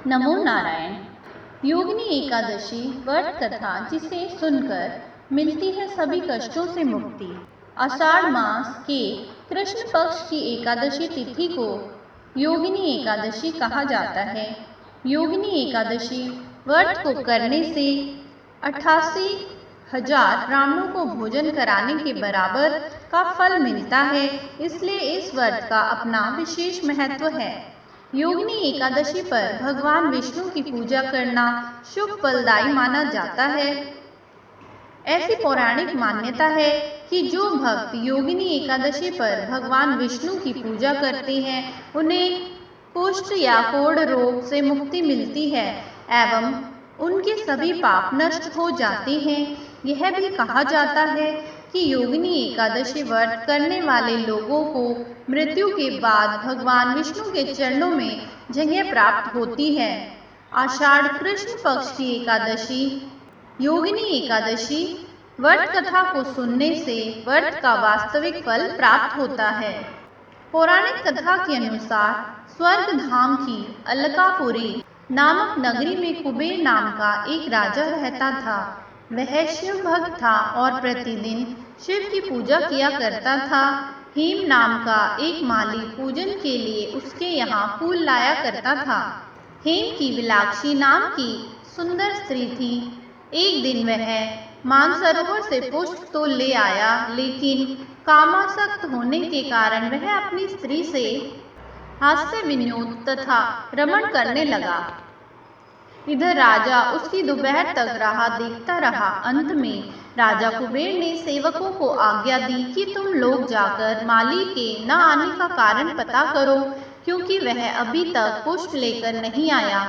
नमो नारायण। योगिनी एकादशी व्रत कथा जिसे सुनकर मिलती है सभी कष्टों से मुक्ति। आषाढ़ मास के कृष्ण पक्ष की एकादशी तिथि को योगिनी एकादशी कहा जाता है। योगिनी एकादशी व्रत को करने से 88,000 ब्राह्मणों को भोजन कराने के बराबर का फल मिलता है। इसलिए इस व्रत का अपना विशेष महत्व है। योगिनी एकादशी पर भगवान विष्णु की पूजा करना शुभ फलदायी माना जाता है। ऐसी पौराणिक मान्यता है कि जो भक्त योगिनी एकादशी पर भगवान विष्णु की पूजा करते हैं उन्हें कुष्ठ या कोढ़ रोग से मुक्ति मिलती है एवं उनके सभी पाप नष्ट हो जाते हैं। यह भी कहा जाता है कि योगिनी एकादशी व्रत करने वाले लोगों को मृत्यु के बाद भगवान विष्णु के चरणों में जगह प्राप्त होती है। आषाढ़ कृष्ण पक्ष की एकादशी योगिनी एकादशी व्रत कथा को सुनने से व्रत का वास्तविक फल प्राप्त होता है। पौराणिक कथा के अनुसार स्वर्ग धाम की अलकापुरी नामक नगरी में कुबेर नाम का एक राजा रहता था। वह शिव भक्त था और प्रतिदिन शिव की पूजा किया करता था। हेम नाम का एक माली पूजन के लिए उसके यहाँ फूल लाया करता था। हेम की विलाक्षी नाम की सुंदर स्त्री थी। एक दिन वह मानसरोवर से पुष्प तो ले आया, लेकिन कामासक्त होने के कारण वह अपनी स्त्री से हास्य विनोद तथा रमण करने लगा। इधर राजा उसकी दोपहर तक राह देखता रहा। अंत में राजा कुबेर ने सेवकों को आज्ञा दी कि तुम लोग जाकर माली के न आने का कारण पता करो, क्योंकि वह अभी तक पुष्प लेकर नहीं आया।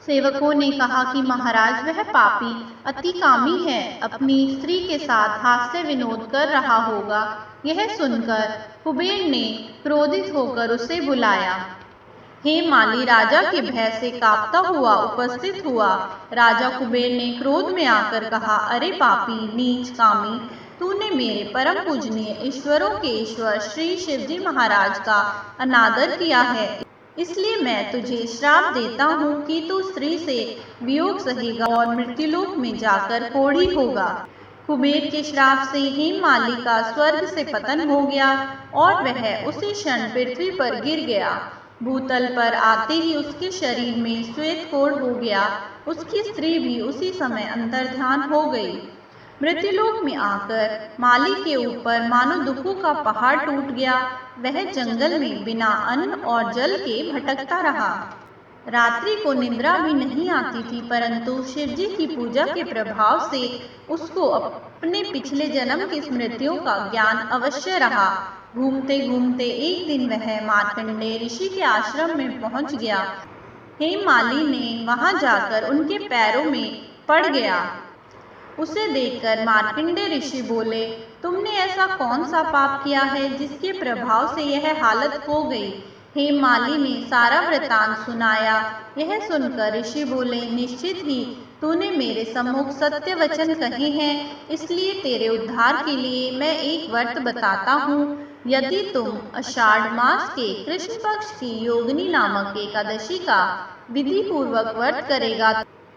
सेवकों ने कहा कि महाराज, वह पापी अतिकामी है, अपनी स्त्री के साथ हास्य विनोद कर रहा होगा। यह सुनकर कुबेर ने क्रोधित होकर उसे बुलाया। हेम माली राजा के भय से कांपता हुआ उपस्थित हुआ। राजा कुबेर ने क्रोध में आकर कहा, अरे पापी नीच कामी, तूने मेरे परम पूजनीय ईश्वरों के ईश्वर श्री शिवजी महाराज का अनादर किया है। इसलिए मैं तुझे श्राप देता हूँ कि तू स्त्री से वियोग सहेगा और मृत्युलोक में जाकर कोढ़ी होगा। कुबेर के श्राप से हेम माली का स्वर्ग से पतन हो गया और वह उसी क्षण पृथ्वी पर गिर गया। भूतल पर आते ही उसके शरीर में श्वेत कोढ़ हो गया। उसकी स्त्री भी उसी समय अंतर्ध्यान हो गई। मृत्युलोक में आकर माली के ऊपर मानो दुखों का पहाड़ टूट गया। वह जंगल में बिना अन्न और जल के भटकता रहा। रात्रि को निद्रा भी नहीं आती थी, परंतु शिवजी की पूजा के प्रभाव से उसको अपने पिछले जन्म की स्मृतियों का ज्ञान अवश्य रहा। घूमते घूमते एक दिन वह मार्कंडेय ऋषि के आश्रम में पहुंच गया। हेम माली ने वहां जाकर उनके पैरों में पड़ गया। उसे देखकर मार्कंडेय ऋषि बोले, तुमने ऐसा कौन सा पाप किया है जिसके प्रभाव से यह हालत हो गई। हेम माली ने सारा वृतांत सुनाया। यह सुनकर ऋषि बोले, निश्चित ही तूने मेरे सम्मुख सत्य वचन कहे हैं, इसलिए तेरे उद्धार के लिए मैं एक व्रत बताता हूँ। यदि तुम आषाढ़ मास के कृष्ण पक्ष की योगिनी नामक एकादशी का विधि पूर्वक व्रत करेगा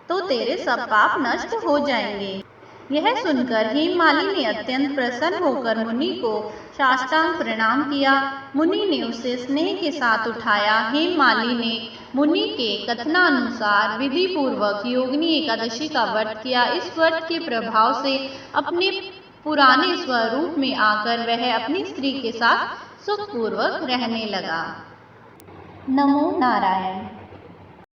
तो तेरे सब पाप नष्ट हो जाएंगे। यह सुनकर हेम माली ने अत्यंत प्रसन्न होकर मुनि को साष्टांग प्रणाम किया। मुनि ने उसे स्नेह के साथ उठाया। हेम माली ने मुनि के कथनानुसार विधि पूर्वक योगिनी एकादशी का व्रत किया। इस व्रत के प्रभाव से अपने पुराने स्वरूप में आकर वह अपनी स्त्री के साथ सुखपूर्वक रहने लगा। नमो नारायण।